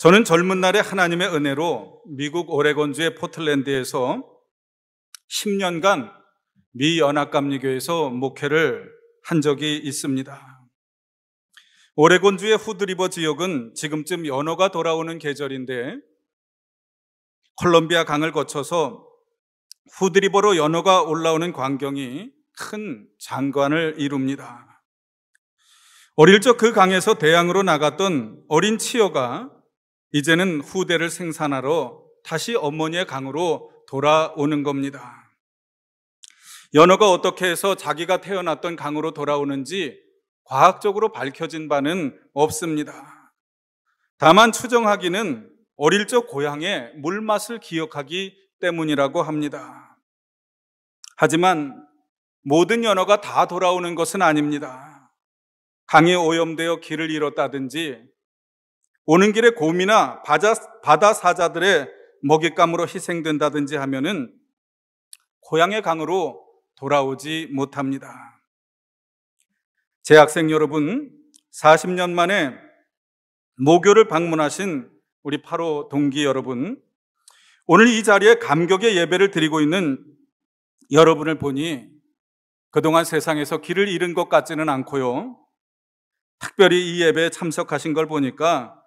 저는 젊은 날에 하나님의 은혜로 미국 오레곤주의 포틀랜드에서 10년간 미 연합감리교에서 목회를 한 적이 있습니다. 오레곤주의 후드리버 지역은 지금쯤 연어가 돌아오는 계절인데 콜롬비아 강을 거쳐서 후드리버로 연어가 올라오는 광경이 큰 장관을 이룹니다. 어릴 적 그 강에서 대양으로 나갔던 어린 치어가 이제는 후대를 생산하러 다시 어머니의 강으로 돌아오는 겁니다. 연어가 어떻게 해서 자기가 태어났던 강으로 돌아오는지 과학적으로 밝혀진 바는 없습니다. 다만 추정하기는 어릴 적 고향의 물맛을 기억하기 때문이라고 합니다. 하지만 모든 연어가 다 돌아오는 것은 아닙니다. 강이 오염되어 길을 잃었다든지 오는 길에 곰이나 바다 사자들의 먹잇감으로 희생된다든지 하면은 고향의 강으로 돌아오지 못합니다. 재학생 여러분, 40년 만에 모교를 방문하신 우리 8호 동기 여러분, 오늘 이 자리에 감격의 예배를 드리고 있는 여러분을 보니 그동안 세상에서 길을 잃은 것 같지는 않고요. 특별히 이 예배에 참석하신 걸 보니까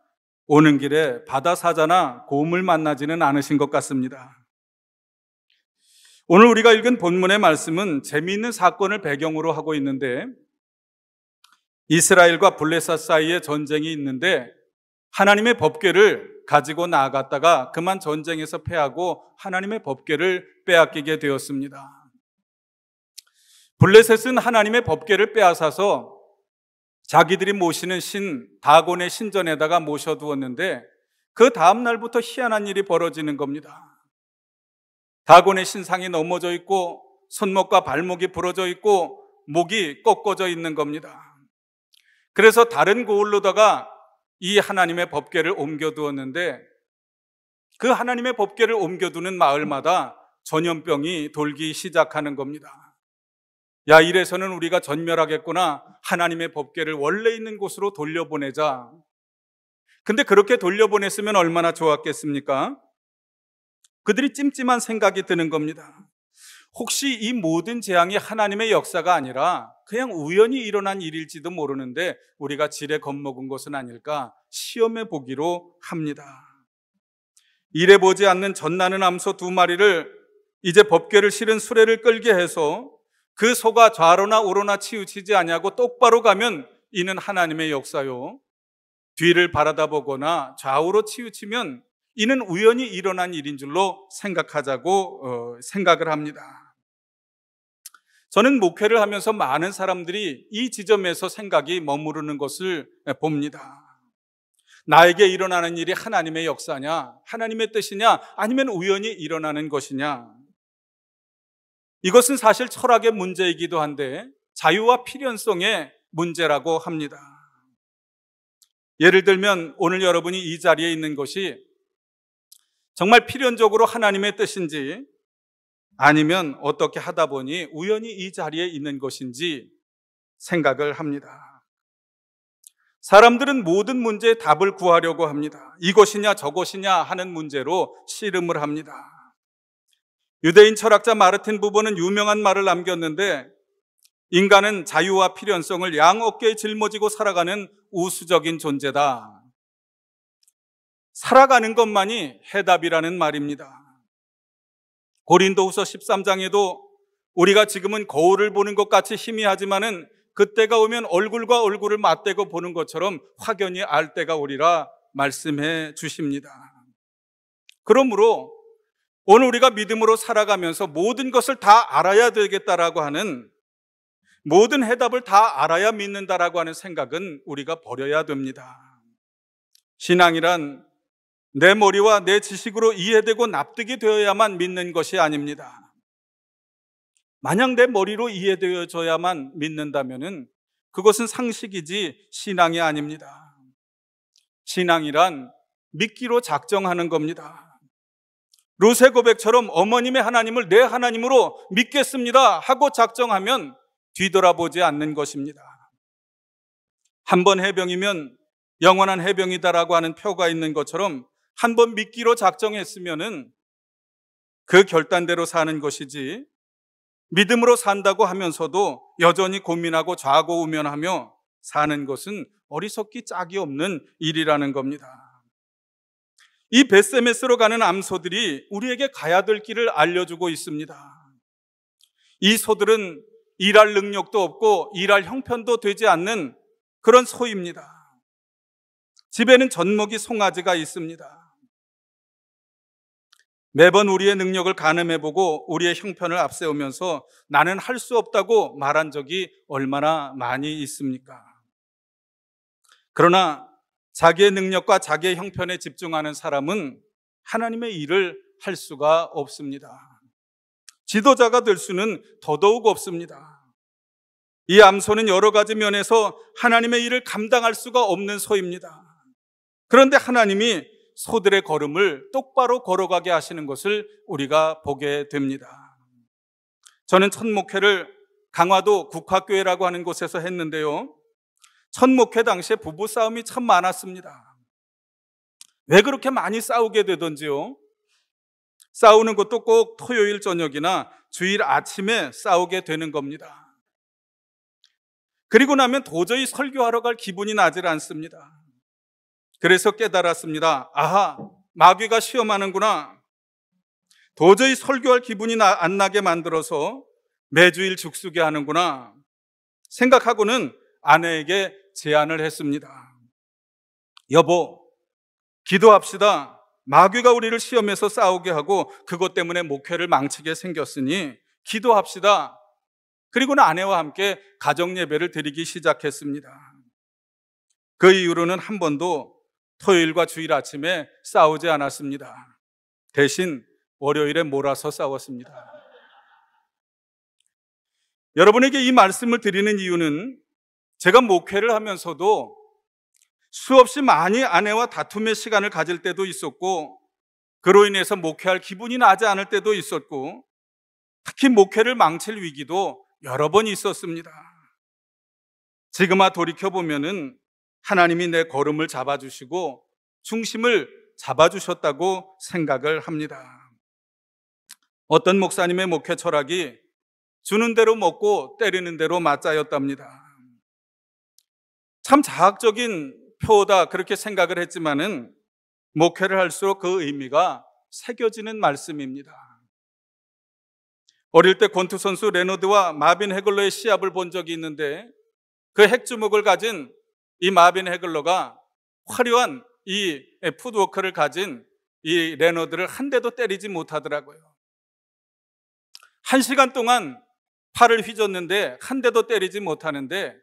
오는 길에 바다 사자나 곰을 만나지는 않으신 것 같습니다. 오늘 우리가 읽은 본문의 말씀은 재미있는 사건을 배경으로 하고 있는데 이스라엘과 블레셋 사이에 전쟁이 있는데 하나님의 법궤를 가지고 나아갔다가 그만 전쟁에서 패하고 하나님의 법궤를 빼앗기게 되었습니다. 블레셋은 하나님의 법궤를 빼앗아서 자기들이 모시는 신 다곤의 신전에다가 모셔두었는데 그 다음 날부터 희한한 일이 벌어지는 겁니다. 다곤의 신상이 넘어져 있고 손목과 발목이 부러져 있고 목이 꺾어져 있는 겁니다. 그래서 다른 고을로다가 이 하나님의 법궤를 옮겨두었는데 그 하나님의 법궤를 옮겨두는 마을마다 전염병이 돌기 시작하는 겁니다. 야, 이래서는 우리가 전멸하겠구나. 하나님의 법궤를 원래 있는 곳으로 돌려보내자. 근데 그렇게 돌려보냈으면 얼마나 좋았겠습니까? 그들이 찜찜한 생각이 드는 겁니다. 혹시 이 모든 재앙이 하나님의 역사가 아니라 그냥 우연히 일어난 일일지도 모르는데 우리가 지레 겁먹은 것은 아닐까 시험해 보기로 합니다. 일해보지 않는 젖나는 암소 2마리를 이제 법궤를 실은 수레를 끌게 해서 그 소가 좌로나 우로나 치우치지 아니하고 똑바로 가면 이는 하나님의 역사요. 뒤를 바라다보거나 좌우로 치우치면 이는 우연히 일어난 일인 줄로 생각하자고 생각을 합니다. 저는 목회를 하면서 많은 사람들이 이 지점에서 생각이 머무르는 것을 봅니다. 나에게 일어나는 일이 하나님의 역사냐, 하나님의 뜻이냐, 아니면 우연히 일어나는 것이냐. 이것은 사실 철학의 문제이기도 한데 자유와 필연성의 문제라고 합니다. 예를 들면 오늘 여러분이 이 자리에 있는 것이 정말 필연적으로 하나님의 뜻인지, 아니면 어떻게 하다 보니 우연히 이 자리에 있는 것인지 생각을 합니다. 사람들은 모든 문제에 답을 구하려고 합니다. 이것이냐 저것이냐 하는 문제로 씨름을 합니다. 유대인 철학자 마르틴 부버는 유명한 말을 남겼는데, 인간은 자유와 필연성을 양 어깨에 짊어지고 살아가는 우수적인 존재다. 살아가는 것만이 해답이라는 말입니다. 고린도후서 13장에도 우리가 지금은 거울을 보는 것 같이 희미하지만은 그때가 오면 얼굴과 얼굴을 맞대고 보는 것처럼 확연히 알 때가 오리라 말씀해 주십니다. 그러므로 오늘 우리가 믿음으로 살아가면서 모든 것을 다 알아야 되겠다라고 하는, 모든 해답을 다 알아야 믿는다라고 하는 생각은 우리가 버려야 됩니다. 신앙이란 내 머리와 내 지식으로 이해되고 납득이 되어야만 믿는 것이 아닙니다. 만약 내 머리로 이해되어져야만 믿는다면은 그것은 상식이지 신앙이 아닙니다. 신앙이란 믿기로 작정하는 겁니다. 루세 고백처럼 어머님의 하나님을 내 하나님으로 믿겠습니다 하고 작정하면 뒤돌아보지 않는 것입니다. 한 번 해병이면 영원한 해병이다라고 하는 표가 있는 것처럼 한 번 믿기로 작정했으면은 그 결단대로 사는 것이지, 믿음으로 산다고 하면서도 여전히 고민하고 좌고우면하며 사는 것은 어리석기 짝이 없는 일이라는 겁니다. 이 벳세메스로 가는 암소들이 우리에게 가야 될 길을 알려주고 있습니다. 이 소들은 일할 능력도 없고 일할 형편도 되지 않는 그런 소입니다. 집에는 젖먹이 송아지가 있습니다. 매번 우리의 능력을 가늠해보고 우리의 형편을 앞세우면서 나는 할 수 없다고 말한 적이 얼마나 많이 있습니까? 그러나 자기의 능력과 자기의 형편에 집중하는 사람은 하나님의 일을 할 수가 없습니다. 지도자가 될 수는 더더욱 없습니다. 이 암소는 여러 가지 면에서 하나님의 일을 감당할 수가 없는 소입니다. 그런데 하나님이 소들의 걸음을 똑바로 걸어가게 하시는 것을 우리가 보게 됩니다. 저는 첫 목회를 강화도 국화교회라고 하는 곳에서 했는데요, 첫 목회 당시에 부부싸움이 참 많았습니다. 왜 그렇게 많이 싸우게 되던지요? 싸우는 것도 꼭 토요일 저녁이나 주일 아침에 싸우게 되는 겁니다. 그리고 나면 도저히 설교하러 갈 기분이 나질 않습니다. 그래서 깨달았습니다. 아하, 마귀가 시험하는구나. 도저히 설교할 기분이 안 나게 만들어서 매주일 죽쓰게 하는구나 생각하고는 아내에게 제안을 했습니다. 여보, 기도합시다. 마귀가 우리를 시험해서 싸우게 하고 그것 때문에 목회를 망치게 생겼으니 기도합시다. 그리고는 아내와 함께 가정예배를 드리기 시작했습니다. 그 이후로는 한 번도 토요일과 주일 아침에 싸우지 않았습니다. 대신 월요일에 몰아서 싸웠습니다. 여러분에게 이 말씀을 드리는 이유는 제가 목회를 하면서도 수없이 많이 아내와 다툼의 시간을 가질 때도 있었고, 그로 인해서 목회할 기분이 나지 않을 때도 있었고, 특히 목회를 망칠 위기도 여러 번 있었습니다. 지금아 돌이켜보면은 하나님이 내 걸음을 잡아주시고 중심을 잡아주셨다고 생각을 합니다. 어떤 목사님의 목회 철학이 주는 대로 먹고 때리는 대로 맞자였답니다. 참 자학적인 표다 그렇게 생각을 했지만은 목회를 할수록 그 의미가 새겨지는 말씀입니다. 어릴 때 권투 선수 레너드와 마빈 해글러의 시합을 본 적이 있는데, 그 핵주먹을 가진 이 마빈 해글러가 화려한 이 풋워크를 가진 이 레너드를 한 대도 때리지 못하더라고요. 1시간 동안 팔을 휘젓는데 한 대도 때리지 못하는데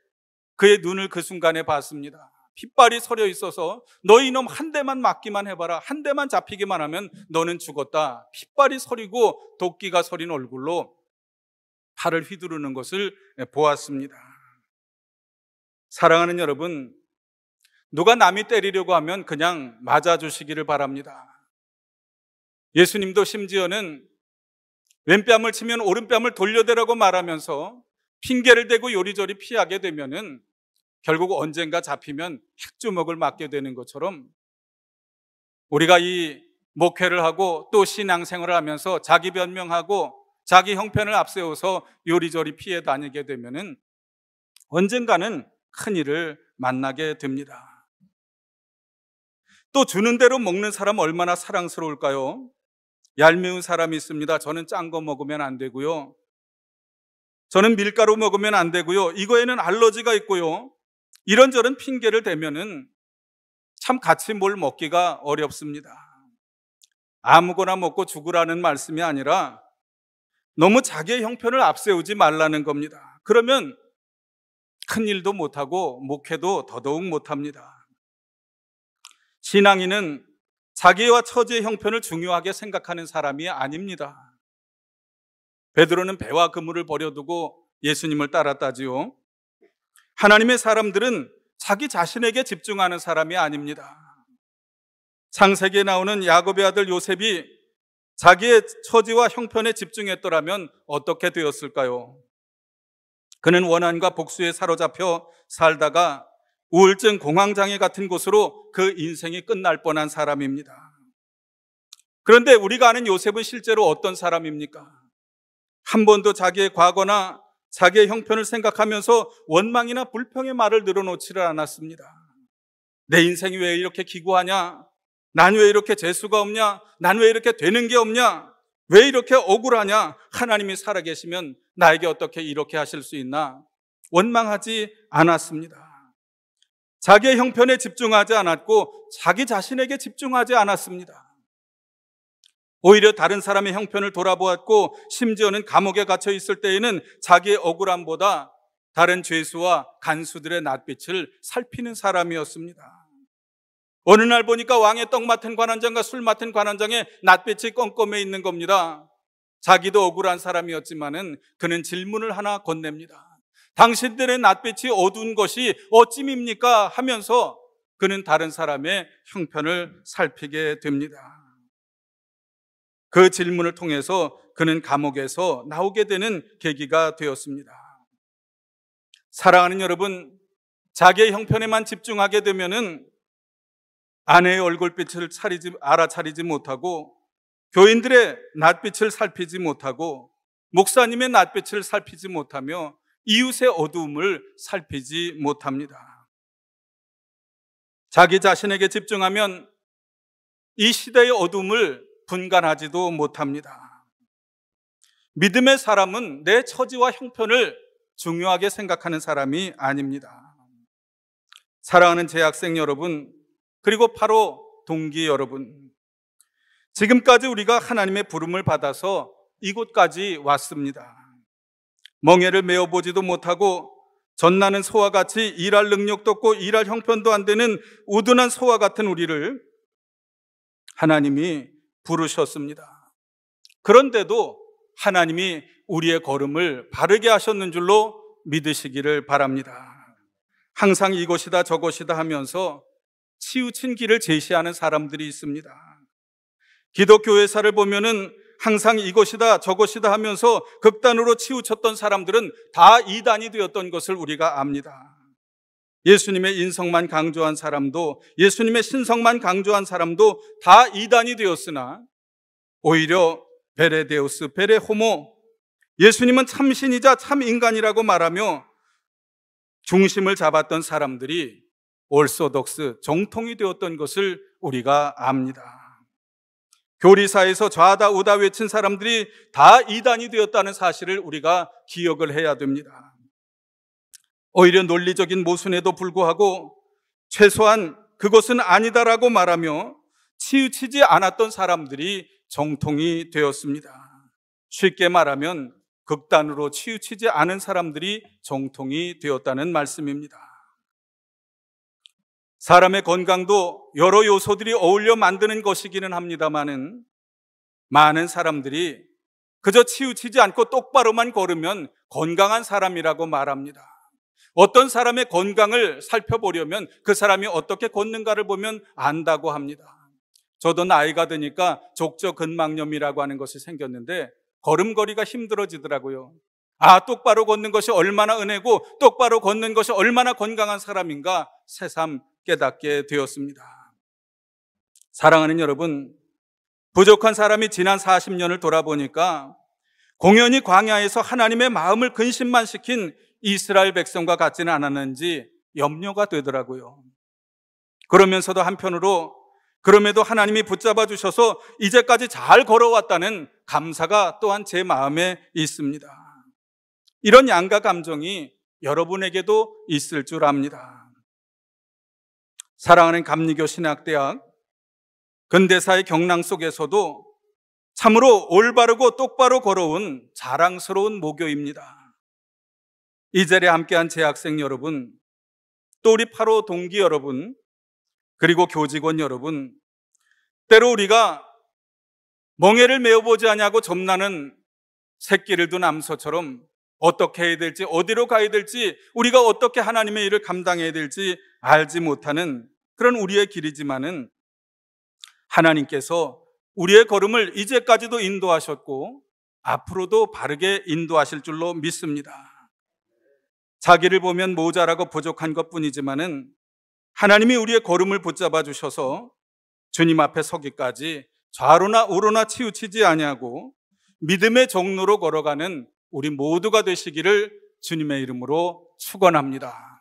그의 눈을 그 순간에 봤습니다. 핏발이 서려 있어서 너 이놈 한 대만 맞기만 해봐라. 한 대만 잡히기만 하면 너는 죽었다. 핏발이 서리고 도끼가 서린 얼굴로 팔을 휘두르는 것을 보았습니다. 사랑하는 여러분, 누가 남이 때리려고 하면 그냥 맞아주시기를 바랍니다. 예수님도 심지어는 왼뺨을 치면 오른뺨을 돌려대라고 말하면서 핑계를 대고 요리조리 피하게 되면은 결국 언젠가 잡히면 핵주먹을 맞게 되는 것처럼 우리가 이 목회를 하고 또 신앙생활을 하면서 자기 변명하고 자기 형편을 앞세워서 요리조리 피해 다니게 되면은 언젠가는 큰일을 만나게 됩니다. 또 주는 대로 먹는 사람 얼마나 사랑스러울까요? 얄미운 사람이 있습니다. 저는 짠 거 먹으면 안 되고요. 저는 밀가루 먹으면 안 되고요. 이거에는 알러지가 있고요. 이런저런 핑계를 대면은 참 같이 뭘 먹기가 어렵습니다. 아무거나 먹고 죽으라는 말씀이 아니라 너무 자기의 형편을 앞세우지 말라는 겁니다. 그러면 큰 일도 못하고 목회도 더더욱 못합니다. 신앙인은 자기와 처지의 형편을 중요하게 생각하는 사람이 아닙니다. 베드로는 배와 그물을 버려두고 예수님을 따랐다지요. 하나님의 사람들은 자기 자신에게 집중하는 사람이 아닙니다. 창세기에 나오는 야곱의 아들 요셉이 자기의 처지와 형편에 집중했더라면 어떻게 되었을까요? 그는 원한과 복수에 사로잡혀 살다가 우울증 공황장애 같은 곳으로 그 인생이 끝날 뻔한 사람입니다. 그런데 우리가 아는 요셉은 실제로 어떤 사람입니까? 한 번도 자기의 과거나 자기의 형편을 생각하면서 원망이나 불평의 말을 늘어놓지를 않았습니다. 내 인생이 왜 이렇게 기구하냐? 난 왜 이렇게 재수가 없냐? 난 왜 이렇게 되는 게 없냐? 왜 이렇게 억울하냐? 하나님이 살아계시면 나에게 어떻게 이렇게 하실 수 있나? 원망하지 않았습니다. 자기의 형편에 집중하지 않았고 자기 자신에게 집중하지 않았습니다. 오히려 다른 사람의 형편을 돌아보았고 심지어는 감옥에 갇혀 있을 때에는 자기의 억울함보다 다른 죄수와 간수들의 낯빛을 살피는 사람이었습니다. 어느 날 보니까 왕의 떡 맡은 관원장과 술 맡은 관원장의 낯빛이 껌껌해 있는 겁니다. 자기도 억울한 사람이었지만은 그는 질문을 하나 건넵니다. 당신들의 낯빛이 어두운 것이 어찜입니까? 하면서 그는 다른 사람의 형편을 살피게 됩니다. 그 질문을 통해서 그는 감옥에서 나오게 되는 계기가 되었습니다. 사랑하는 여러분, 자기의 형편에만 집중하게 되면은 아내의 얼굴빛을 알아차리지 못하고 교인들의 낯빛을 살피지 못하고 목사님의 낯빛을 살피지 못하며 이웃의 어두움을 살피지 못합니다. 자기 자신에게 집중하면 이 시대의 어두움을 분간하지도 못합니다. 믿음의 사람은 내 처지와 형편을 중요하게 생각하는 사람이 아닙니다. 사랑하는 재학생 여러분, 그리고 바로 동기 여러분, 지금까지 우리가 하나님의 부름을 받아서 이곳까지 왔습니다. 멍에를 메어보지도 못하고 전나는 소와 같이 일할 능력도 없고 일할 형편도 안 되는 우둔한 소와 같은 우리를 하나님이 부르셨습니다. 그런데도 하나님이 우리의 걸음을 바르게 하셨는 줄로 믿으시기를 바랍니다. 항상 이것이다 저것이다 하면서 치우친 길을 제시하는 사람들이 있습니다. 기독교회사를 보면은 항상 이것이다 저것이다 하면서 극단으로 치우쳤던 사람들은 다 이단이 되었던 것을 우리가 압니다. 예수님의 인성만 강조한 사람도, 예수님의 신성만 강조한 사람도 다 이단이 되었으나 오히려 베레데우스, 베레호모, 예수님은 참신이자 참인간이라고 말하며 중심을 잡았던 사람들이 올소독스, 정통이 되었던 것을 우리가 압니다. 교리사에서 좌다 우다 외친 사람들이 다 이단이 되었다는 사실을 우리가 기억을 해야 됩니다. 오히려 논리적인 모순에도 불구하고 최소한 그것은 아니다라고 말하며 치우치지 않았던 사람들이 정통이 되었습니다. 쉽게 말하면 극단으로 치우치지 않은 사람들이 정통이 되었다는 말씀입니다. 사람의 건강도 여러 요소들이 어울려 만드는 것이기는 합니다마는 많은 사람들이 그저 치우치지 않고 똑바로만 걸으면 건강한 사람이라고 말합니다. 어떤 사람의 건강을 살펴보려면 그 사람이 어떻게 걷는가를 보면 안다고 합니다. 저도 나이가 드니까 족저근막염이라고 하는 것이 생겼는데 걸음걸이가 힘들어지더라고요. 똑바로 걷는 것이 얼마나 은혜고 똑바로 걷는 것이 얼마나 건강한 사람인가 새삼 깨닫게 되었습니다. 사랑하는 여러분, 부족한 사람이 지난 40년을 돌아보니까 공연히 광야에서 하나님의 마음을 근심만 시킨 이스라엘 백성과 같지는 않았는지 염려가 되더라고요. 그러면서도 한편으로 그럼에도 하나님이 붙잡아 주셔서 이제까지 잘 걸어왔다는 감사가 또한 제 마음에 있습니다. 이런 양가 감정이 여러분에게도 있을 줄 압니다. 사랑하는 감리교 신학대학 근대사의 경랑 속에서도 참으로 올바르고 똑바로 걸어온 자랑스러운 모교입니다. 이 자리에 함께한 재학생 여러분, 또 우리 8호 동기 여러분, 그리고 교직원 여러분, 때로 우리가 멍에를 메어보지 않냐고 점나는 새끼를 둔 암소처럼 어떻게 해야 될지, 어디로 가야 될지, 우리가 어떻게 하나님의 일을 감당해야 될지 알지 못하는 그런 우리의 길이지만은 하나님께서 우리의 걸음을 이제까지도 인도하셨고 앞으로도 바르게 인도하실 줄로 믿습니다. 자기를 보면 모자라고 부족한 것뿐이지만은 하나님이 우리의 걸음을 붙잡아 주셔서 주님 앞에 서기까지 좌로나 우로나 치우치지 아니하고 믿음의 정로로 걸어가는 우리 모두가 되시기를 주님의 이름으로 축원합니다.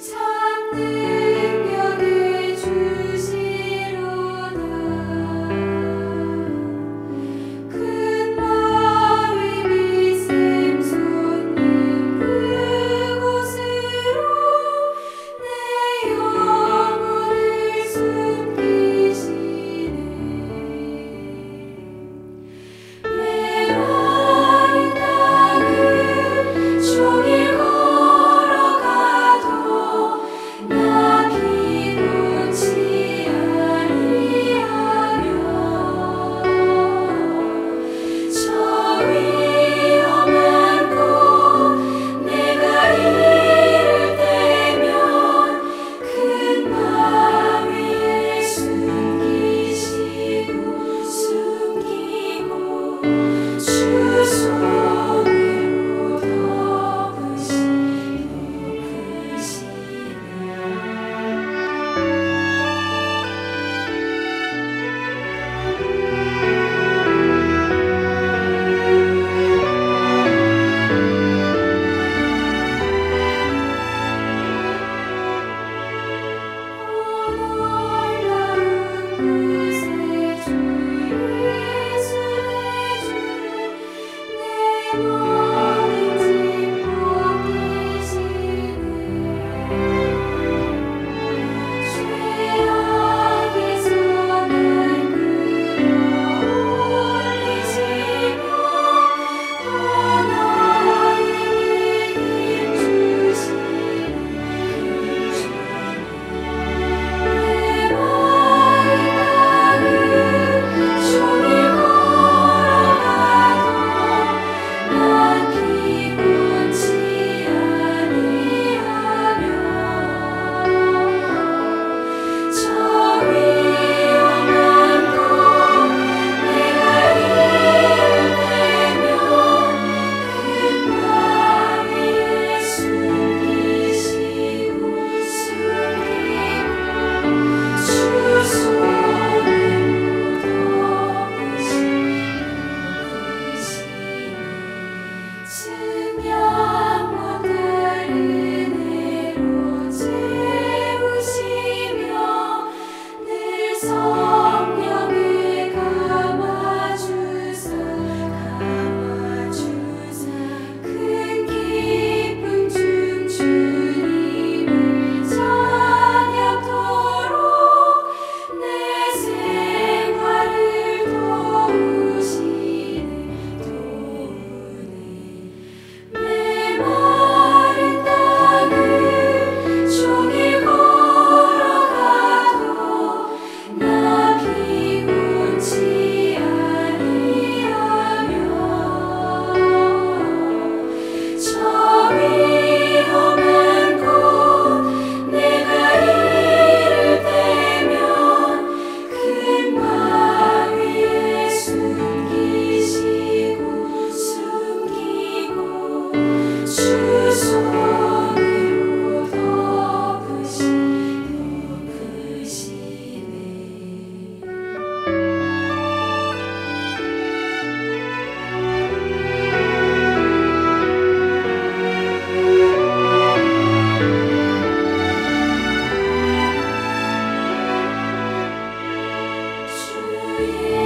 참 내. 위해